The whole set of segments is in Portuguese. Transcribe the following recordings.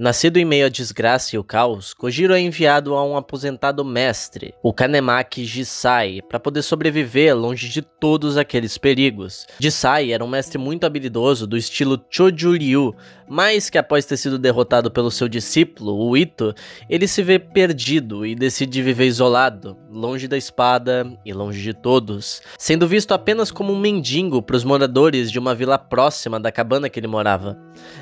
Nascido em meio à desgraça e o caos, Kojiro é enviado a um aposentado mestre, o Kanemaki Jisai, para poder sobreviver longe de todos aqueles perigos. Jisai era um mestre muito habilidoso do estilo Choju-ryu, mas que após ter sido derrotado pelo seu discípulo, o Ito, ele se vê perdido e decide viver isolado, longe da espada e longe de todos, sendo visto apenas como um mendigo para os moradores de uma vila próxima da cabana que ele morava.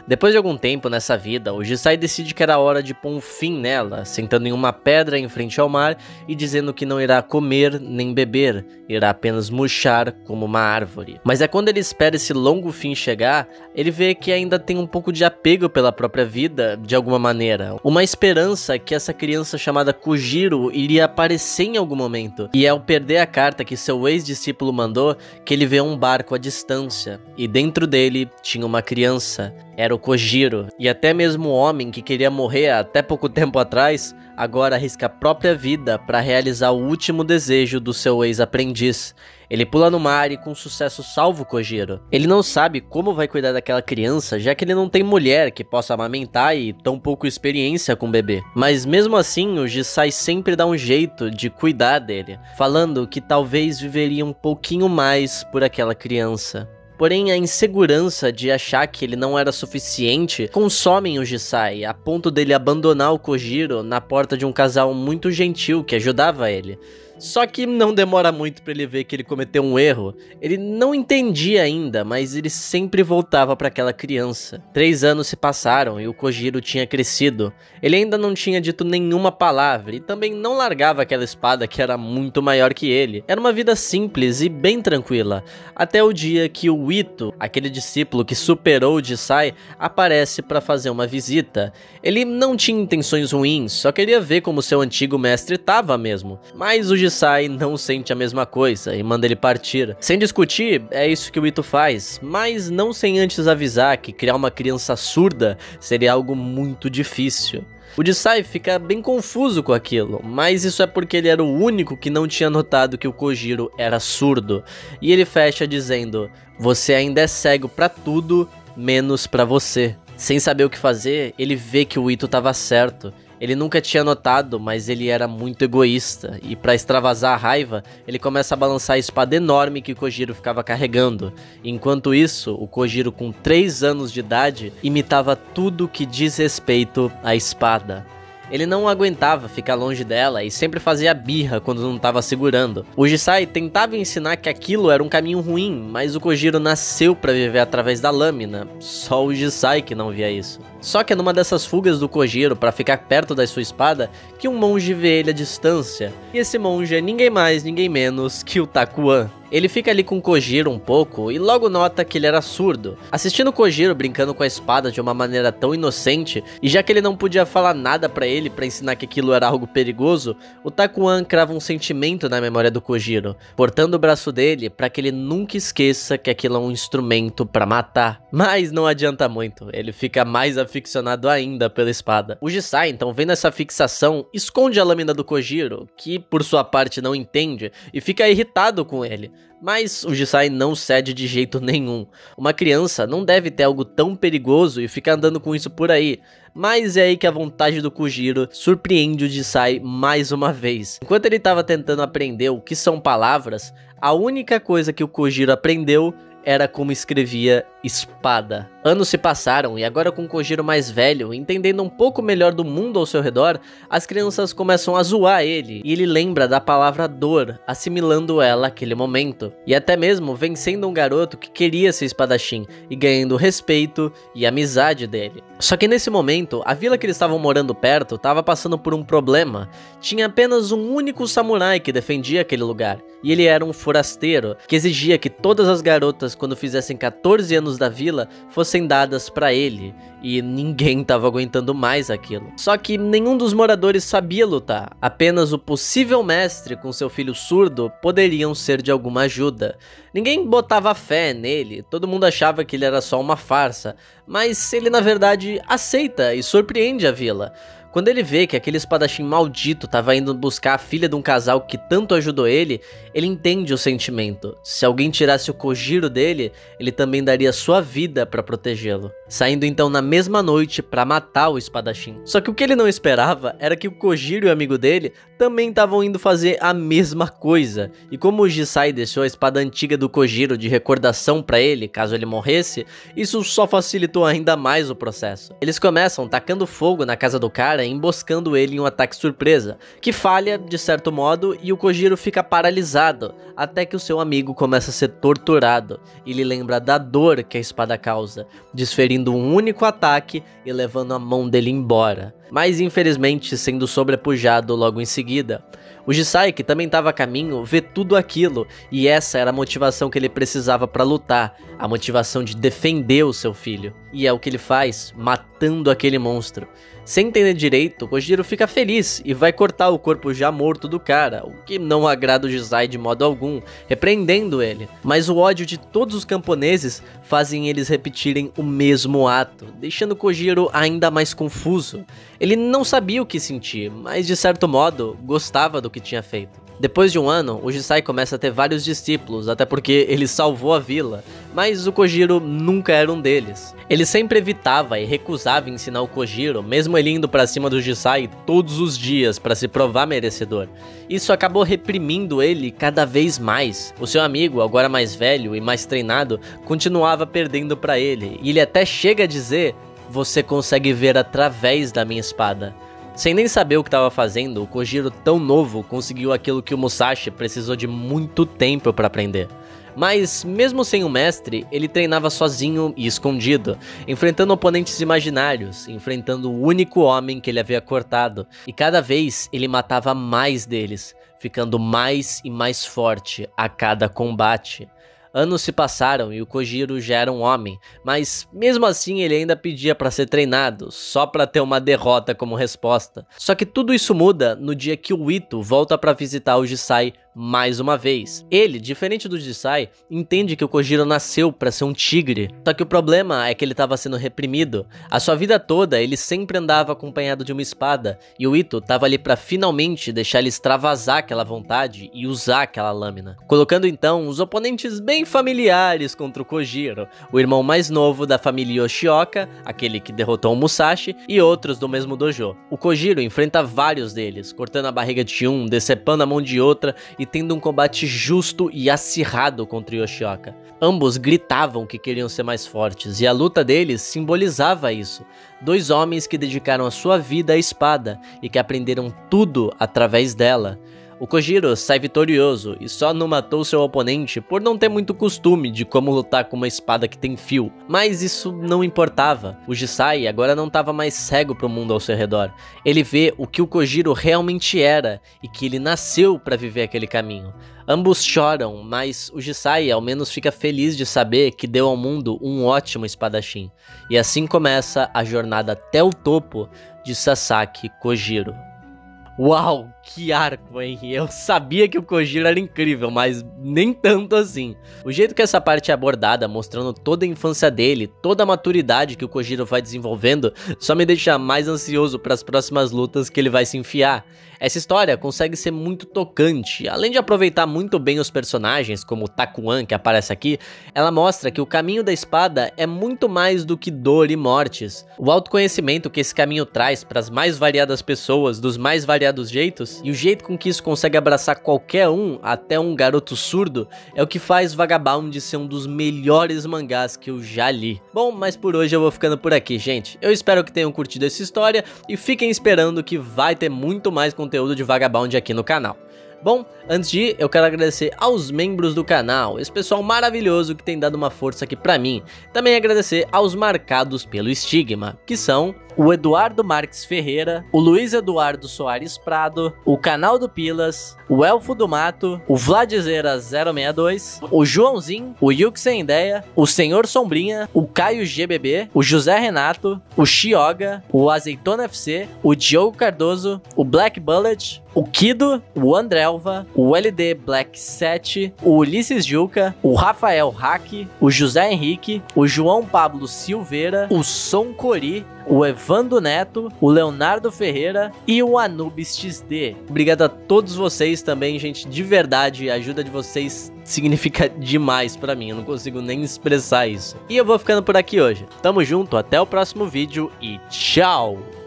Depois de algum tempo nessa vida, o Jisai decide que era hora de pôr um fim nela, sentando em uma pedra em frente ao mar e dizendo que não irá comer nem beber, irá apenas murchar como uma árvore. Mas é quando ele espera esse longo fim chegar, ele vê que ainda tem um pouco de apego pela própria vida, de alguma maneira. Uma esperança que essa criança chamada Kojiro iria aparecer em algum momento. E é ao perder a carta que seu ex-discípulo mandou, que ele vê um barco à distância, e dentro dele tinha uma criança. Era o Kojiro, e até mesmo o homem que queria morrer até pouco tempo atrás, agora arrisca a própria vida para realizar o último desejo do seu ex-aprendiz. Ele pula no mar e com sucesso salva o Kojiro. Ele não sabe como vai cuidar daquela criança, já que ele não tem mulher que possa amamentar e tão pouco experiência com o bebê. Mas mesmo assim, o Jisai sempre dá um jeito de cuidar dele, falando que talvez viveria um pouquinho mais por aquela criança. Porém, a insegurança de achar que ele não era suficiente consomem o Jisai, a ponto dele abandonar o Kojiro na porta de um casal muito gentil que ajudava ele. Só que não demora muito para ele ver que ele cometeu um erro. Ele não entendia ainda, mas ele sempre voltava para aquela criança. 3 anos se passaram e o Kojiro tinha crescido. Ele ainda não tinha dito nenhuma palavra e também não largava aquela espada que era muito maior que ele. Era uma vida simples e bem tranquila, até o dia que o Ito, aquele discípulo que superou o Jisai, aparece para fazer uma visita. Ele não tinha intenções ruins, só queria ver como seu antigo mestre estava mesmo. Mas o Jisai não sente a mesma coisa e manda ele partir. Sem discutir, é isso que o Ito faz, mas não sem antes avisar que criar uma criança surda seria algo muito difícil. O Jisai fica bem confuso com aquilo, mas isso é porque ele era o único que não tinha notado que o Kojiro era surdo. E ele fecha dizendo: "Você ainda é cego pra tudo, menos pra você." Sem saber o que fazer, ele vê que o Ito estava certo. Ele nunca tinha notado, mas ele era muito egoísta, e para extravasar a raiva, ele começa a balançar a espada enorme que o Kojiro ficava carregando. Enquanto isso, o Kojiro, com 3 anos de idade, imitava tudo que diz respeito à espada. Ele não aguentava ficar longe dela e sempre fazia birra quando não estava segurando. O Jisai tentava ensinar que aquilo era um caminho ruim, mas o Kojiro nasceu para viver através da lâmina. Só o Jisai que não via isso. Só que é numa dessas fugas do Kojiro para ficar perto da sua espada que um monge vê ele à distância. E esse monge é ninguém mais, ninguém menos que o Takuan. Ele fica ali com o Kojiro um pouco e logo nota que ele era surdo. Assistindo o Kojiro brincando com a espada de uma maneira tão inocente, e já que ele não podia falar nada pra ele pra ensinar que aquilo era algo perigoso, o Takuan crava um sentimento na memória do Kojiro, cortando o braço dele pra que ele nunca esqueça que aquilo é um instrumento pra matar. Mas não adianta muito, ele fica mais aficionado ainda pela espada. O Jisai, então, vendo essa fixação, esconde a lâmina do Kojiro, que por sua parte não entende, e fica irritado com ele. Mas o Jisai não cede de jeito nenhum. Uma criança não deve ter algo tão perigoso e ficar andando com isso por aí. Mas é aí que a vontade do Kojiro surpreende o Jisai mais uma vez. Enquanto ele estava tentando aprender o que são palavras, a única coisa que o Kojiro aprendeu era como escrevia espada. Anos se passaram e agora, com o Kojiro mais velho, entendendo um pouco melhor do mundo ao seu redor, as crianças começam a zoar ele e ele lembra da palavra dor, assimilando ela àquele momento. E até mesmo vencendo um garoto que queria ser espadachim e ganhando respeito e amizade dele. Só que nesse momento, a vila que eles estavam morando perto estava passando por um problema. Tinha apenas um único samurai que defendia aquele lugar. E ele era um forasteiro, que exigia que todas as garotas, quando fizessem 14 anos da vila, fossem dadas pra ele. E ninguém tava aguentando mais aquilo. Só que nenhum dos moradores sabia lutar. Apenas o possível mestre com seu filho surdo poderiam ser de alguma ajuda. Ninguém botava fé nele, todo mundo achava que ele era só uma farsa. Mas ele na verdade aceita e surpreende a vila. Quando ele vê que aquele espadachim maldito estava indo buscar a filha de um casal que tanto ajudou ele, ele entende o sentimento. Se alguém tirasse o Kojiro dele, ele também daria sua vida para protegê-lo. saindo então na mesma noite para matar o espadachim. Só que o que ele não esperava era que o Kojiro e o amigo dele também estavam indo fazer a mesma coisa. E como o Jisai deixou a espada antiga do Kojiro de recordação para ele, caso ele morresse, isso só facilitou ainda mais o processo. Eles começam tacando fogo na casa do cara e emboscando ele em um ataque surpresa, que falha de certo modo e o Kojiro fica paralisado, até que o seu amigo começa a ser torturado e lhe lembra da dor que a espada causa, desferindo um único ataque e levando a mão dele embora, mas infelizmente sendo sobrepujado logo em seguida. O Jisai, que também estava a caminho, vê tudo aquilo, e essa era a motivação que ele precisava para lutar, a motivação de defender o seu filho. E é o que ele faz, matando aquele monstro. Sem entender direito, Kojiro fica feliz e vai cortar o corpo já morto do cara, o que não agrada o Jisai de modo algum, repreendendo ele. Mas o ódio de todos os camponeses fazem eles repetirem o mesmo ato, deixando Kojiro ainda mais confuso. Ele não sabia o que sentir, mas de certo modo, gostava do que tinha feito. Depois de um ano, o Jisai começa a ter vários discípulos, até porque ele salvou a vila, mas o Kojiro nunca era um deles. Ele sempre evitava e recusava ensinar o Kojiro, mesmo ele indo pra cima do Jisai todos os dias para se provar merecedor. Isso acabou reprimindo ele cada vez mais. O seu amigo, agora mais velho e mais treinado, continuava perdendo pra ele, e ele até chega a dizer: "Você consegue ver através da minha espada." Sem nem saber o que estava fazendo, o Kojiro tão novo conseguiu aquilo que o Musashi precisou de muito tempo para aprender. Mas, mesmo sem um mestre, ele treinava sozinho e escondido, enfrentando oponentes imaginários, enfrentando o único homem que ele havia cortado, e cada vez ele matava mais deles, ficando mais e mais forte a cada combate. Anos se passaram e o Kojiro já era um homem, mas mesmo assim ele ainda pedia para ser treinado, só para ter uma derrota como resposta. Só que tudo isso muda no dia que o Ito volta para visitar o Jisai mais uma vez. Ele, diferente do Jisai, entende que o Kojiro nasceu para ser um tigre, só que o problema é que ele estava sendo reprimido. A sua vida toda ele sempre andava acompanhado de uma espada, e o Ito estava ali para finalmente deixar ele extravasar aquela vontade e usar aquela lâmina, colocando então os oponentes bem familiares contra o Kojiro, o irmão mais novo da família Yoshioka, aquele que derrotou o Musashi, e outros do mesmo dojo. O Kojiro enfrenta vários deles, cortando a barriga de um, decepando a mão de outra e tendo um combate justo e acirrado contra Yoshioka. Ambos gritavam que queriam ser mais fortes, e a luta deles simbolizava isso. Dois homens que dedicaram a sua vida à espada e que aprenderam tudo através dela. O Kojiro sai vitorioso e só não matou seu oponente por não ter muito costume de como lutar com uma espada que tem fio. Mas isso não importava. O Jisai agora não estava mais cego para o mundo ao seu redor. Ele vê o que o Kojiro realmente era e que ele nasceu para viver aquele caminho. Ambos choram, mas o Jisai ao menos fica feliz de saber que deu ao mundo um ótimo espadachim. E assim começa a jornada até o topo de Sasaki Kojiro. Uau, que arco, hein? Eu sabia que o Kojiro era incrível, mas nem tanto assim. O jeito que essa parte é abordada, mostrando toda a infância dele, toda a maturidade que o Kojiro vai desenvolvendo, só me deixa mais ansioso para as próximas lutas que ele vai se enfiar. Essa história consegue ser muito tocante, além de aproveitar muito bem os personagens, como o Takuan que aparece aqui, ela mostra que o caminho da espada é muito mais do que dor e mortes. O autoconhecimento que esse caminho traz para as mais variadas pessoas, dos mais variados jeitos, e o jeito com que isso consegue abraçar qualquer um, até um garoto surdo, é o que faz Vagabond ser um dos melhores mangás que eu já li. Bom, mas por hoje eu vou ficando por aqui, gente. Eu espero que tenham curtido essa história e fiquem esperando que vai ter muito mais conteúdo de Vagabond aqui no canal. Bom, antes de ir, eu quero agradecer aos membros do canal, esse pessoal maravilhoso que tem dado uma força aqui pra mim. Também agradecer aos marcados pelo estigma, que são o Eduardo Marques Ferreira, o Luiz Eduardo Soares Prado, o Canal do Pilas, o Elfo do Mato, o Vladzera 062, o Joãozinho, o Yuk Sem Ideia, o Senhor Sombrinha, o Caio GBB, o José Renato, o Xioga, o Azeitona FC, o Diogo Cardoso, o Black Bullet, o Kido, o Andrelva, o LD Black 7, o Ulisses Juca, o Rafael Hack, o José Henrique, o João Pablo Silveira, o Som Cori, o Evandro Neto, o Leonardo Ferreira e o Anubis XD. Obrigado a todos vocês também, gente, de verdade, a ajuda de vocês significa demais pra mim, eu não consigo nem expressar isso. E eu vou ficando por aqui hoje. Tamo junto, até o próximo vídeo e tchau!